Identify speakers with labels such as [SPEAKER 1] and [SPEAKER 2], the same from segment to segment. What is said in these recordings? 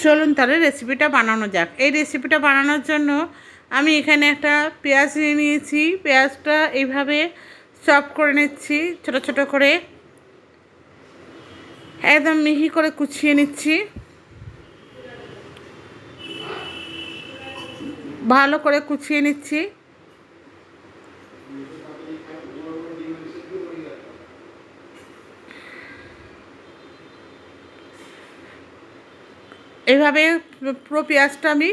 [SPEAKER 1] চলুন তাহলে রেসিপিটা বানানো যাক। এই রেসিপিটা বানানোর জন্য আমি এখানে একটা পেঁয়াজ নিয়ে নিয়েছি। পেঁয়াজটা এইভাবে চপ করে নিচ্ছি, ছোট ছোট করে একদম মিহি করে কুচিয়ে নিচ্ছি। ভালো করে কুচিয়ে নিচ্ছি। এইভাবে পুরো পেঁয়াজটা আমি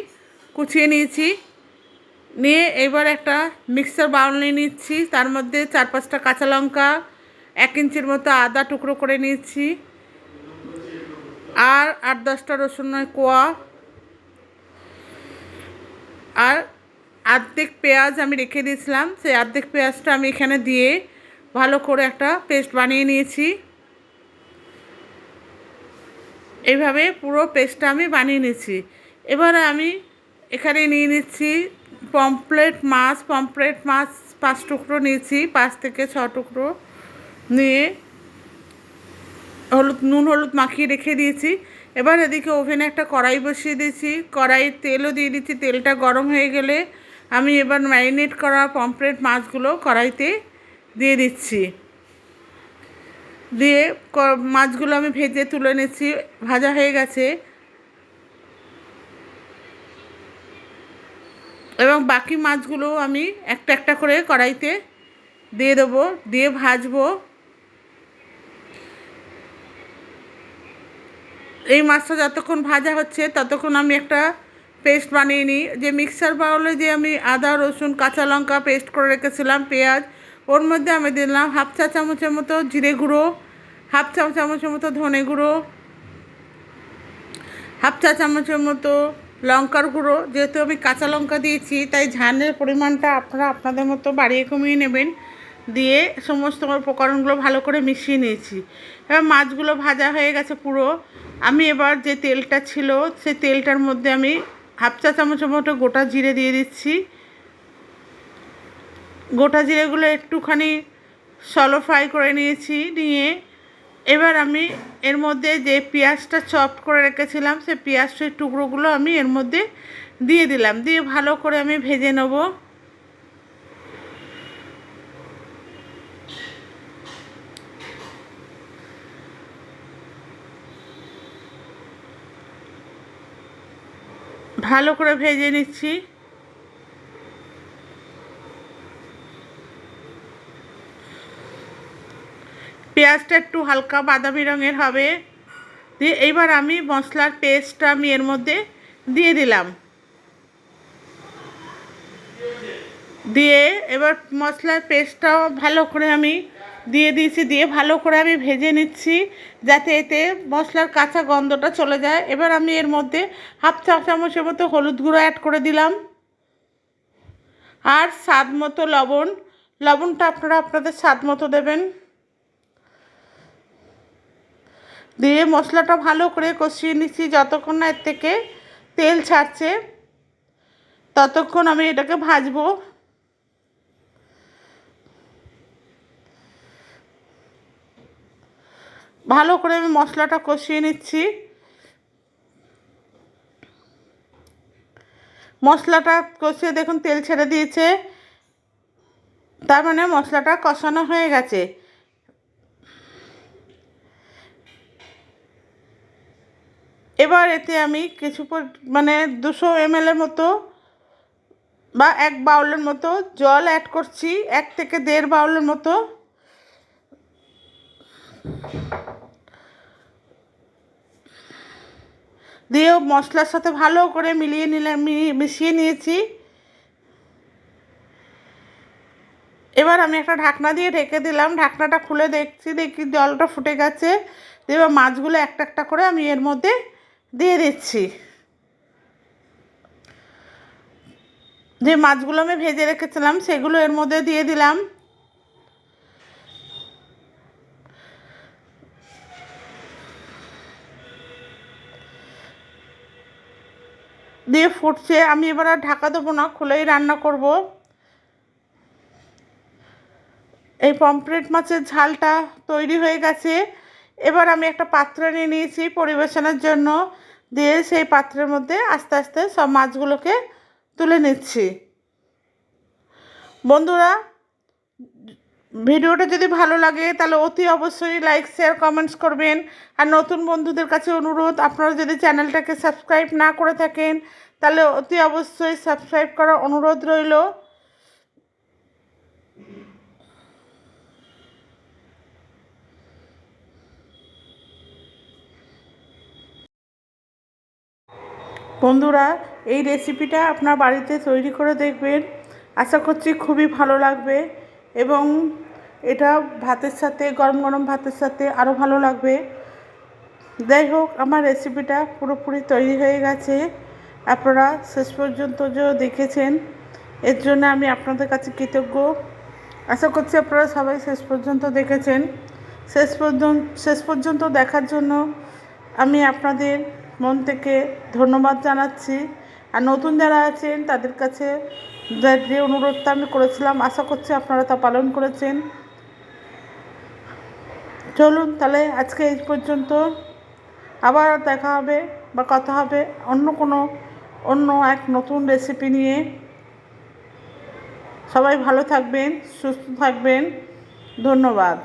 [SPEAKER 1] কুচিয়ে নিয়েছি। নিয়ে এবার একটা মিক্সার বাউল নিয়ে নিচ্ছি। তার মধ্যে 4-5টা কাঁচা লঙ্কা, 1 ইঞ্চির মতো আদা টুকরো করে নিয়েছি, আর 8-10টা রসুনের কোয়া, আর অর্ধেক পেঁয়াজ আমি রেখে দিয়েছিলাম। সেই অর্ধেক পেঁয়াজটা আমি এখানে দিয়ে ভালো করে একটা পেস্ট বানিয়ে নিয়েছি। এইভাবে পুরো পেস্টটা আমি বানিয়ে নিয়েছি। এবারে আমি এখানে নিয়ে নিচ্ছি পমফ্রেট মাছ। 5 টুকরো নিয়েছি, 5 থেকে 6 টুকরো নিয়ে নুন হলুদ মাখিয়ে রেখে দিয়েছি। এবার এদিকে ওভেনে একটা কড়াই বসিয়ে দিয়েছি। কড়াইয়ে তেলও দিয়ে দিচ্ছি। তেলটা গরম হয়ে গেলে আমি এবার ম্যারিনেট করা পমফ্রেট মাছগুলো কড়াইতে দিয়ে দিচ্ছি। দিয়ে মাছগুলো আমি ভেজে তুলে নিচ্ছি। ভাজা হয়ে গেছে এবং বাকি মাছগুলো আমি একটা একটা করে কড়াইতে দিয়ে দেবো, দিয়ে ভাজবো। এই মাছটা যতক্ষণ ভাজা হচ্ছে ততক্ষণ আমি একটা পেস্ট বানিয়ে নিই। যে মিক্সার বাউলে যে আমি আদা রসুন কাঁচা লঙ্কা পেস্ট করে রেখেছিলাম, পেঁয়াজ, ওর মধ্যে আমি দিলাম 1/2 চা চামচের মতো জিরে গুঁড়ো, 1/2 চা চামচের মতো ধনে গুঁড়ো, 1/2 চা চামচের মতো লঙ্কার গুঁড়ো। যেহেতু আমি কাঁচা লঙ্কা দিয়েছি তাই ঝালের পরিমাণটা আপনারা আপনাদের মতো বাড়িয়ে কমিয়ে নেবেন। দিয়ে সমস্ত উপকরণগুলো ভালো করে মিশিয়ে নিয়েছি। এবার মাছগুলো ভাজা হয়ে গেছে পুরো। আমি এবার যে তেলটা ছিল সেই তেলটার মধ্যে আমি 1/2 চা চামচের মতো গোটা জিরে দিয়ে দিচ্ছি। গোটা জিরেগুলো একটুখানি শ্যালো ফ্রাই করে নিয়েছি। নিয়ে এবার আমি এর মধ্যে যে পেঁয়াজটা চপ করে রেখেছিলাম সেই পেঁয়াজের টুকরোগুলো আমি এর মধ্যে দিয়ে দিলাম। দিয়ে ভালো করে আমি ভেজে নেব। ভালো করে ভেজে নিচ্ছি। পেঁয়াজটা একটু হালকা বাদামি রঙের হবে। দিয়ে এইবার আমি মশলার পেস্টটা আমি এর মধ্যে দিয়ে দিলাম। দিয়ে এবার মশলার পেস্টটাও ভালো করে আমি দিয়ে দিয়েছি। দিয়ে ভালো করে আমি ভেজে নিচ্ছি যাতে এতে মশলার কাঁচা গন্ধটা চলে যায়। এবার আমি এর মধ্যে 1/2 চা চামচের মতো হলুদ গুঁড়ো অ্যাড করে দিলাম, আর স্বাদ মতো লবণ। লবণটা আপনারা আপনাদের স্বাদ মতো দেবেন। দিয়ে মশলাটা ভালো করে কষিয়ে নিচ্ছি। যতক্ষণ না এর থেকে তেল ছাড়ছে ততক্ষণ আমি এটাকে ভাজবো। ভালো করে আমি মশলাটা কষিয়ে নিচ্ছি। মশলাটা কষিয়ে দেখুন তেল ছেড়ে দিয়েছে, তার মানে মশলাটা কষানো হয়ে গেছে। এবার এতে আমি কিছু মানে 200 ml মতো বা 1 বাউলের মতো জল অ্যাড করছি, 1 থেকে 1.5 বাউলের মতো। দিয়েও মশলার সাথে ভালো করে মিশিয়ে নিয়েছি। এবার আমি একটা ঢাকনা দিয়ে ঢেকে দিলাম। ঢাকনাটা খুলে দেখি জলটা ফুটে গেছে। এবার মাছগুলো একটা একটা করে আমি এর মধ্যে দিয়ে দিচ্ছি। যে মাছগুলো আমি ভেজে রেখেছিলাম সেগুলো এর মধ্যে দিয়ে দিলাম। দিয়ে ফুটছে। আমি এবার আর ঢাকা দেবো না, খুলেই রান্না করব। এই পমফ্রেট মাছের ঝালটা তৈরি হয়ে গেছে। এবার আমি একটা পাত্র নিয়ে নিয়েছি পরিবেশনের জন্য। দিয়ে সেই পাত্রের মধ্যে আস্তে আস্তে সব মাছগুলোকে তুলে নিচ্ছি। বন্ধুরা, ভিডিওটা যদি ভালো লাগে তাহলে অতি অবশ্যই লাইক শেয়ার কমেন্টস করবেন। আর নতুন বন্ধুদের কাছে অনুরোধ, আপনারা যদি চ্যানেলটাকে সাবস্ক্রাইব না করে থাকেন তাহলে অতি অবশ্যই সাবস্ক্রাইব করার অনুরোধ রইল। বন্ধুরা, এই রেসিপিটা আপনার বাড়িতে তৈরি করে দেখবেন, আশা করছি খুবই ভালো লাগবে এবং এটা ভাতের সাথে, গরম গরম ভাতের সাথে আরও ভালো লাগবে। যাই হোক, আমার রেসিপিটা পুরোপুরি তৈরি হয়ে গেছে। আপনারা শেষ পর্যন্ত যে দেখেছেন এর জন্য আমি আপনাদের কাছে কৃতজ্ঞ। আশা করছি আপনারা সবাই শেষ পর্যন্ত দেখেছেন। শেষ পর্যন্ত দেখার জন্য আমি আপনাদের মন থেকে ধন্যবাদ জানাচ্ছি। আর নতুন যারা আছেন তাদের কাছে যে অনুরোধটা আমি করেছিলাম, আশা করছি আপনারা তা পালন করেছেন। চলুন তাহলে আজকে এই পর্যন্ত, আবার দেখা হবে বা কথা হবে অন্য এক নতুন রেসিপি নিয়ে। সবাই ভালো থাকবেন, সুস্থ থাকবেন। ধন্যবাদ।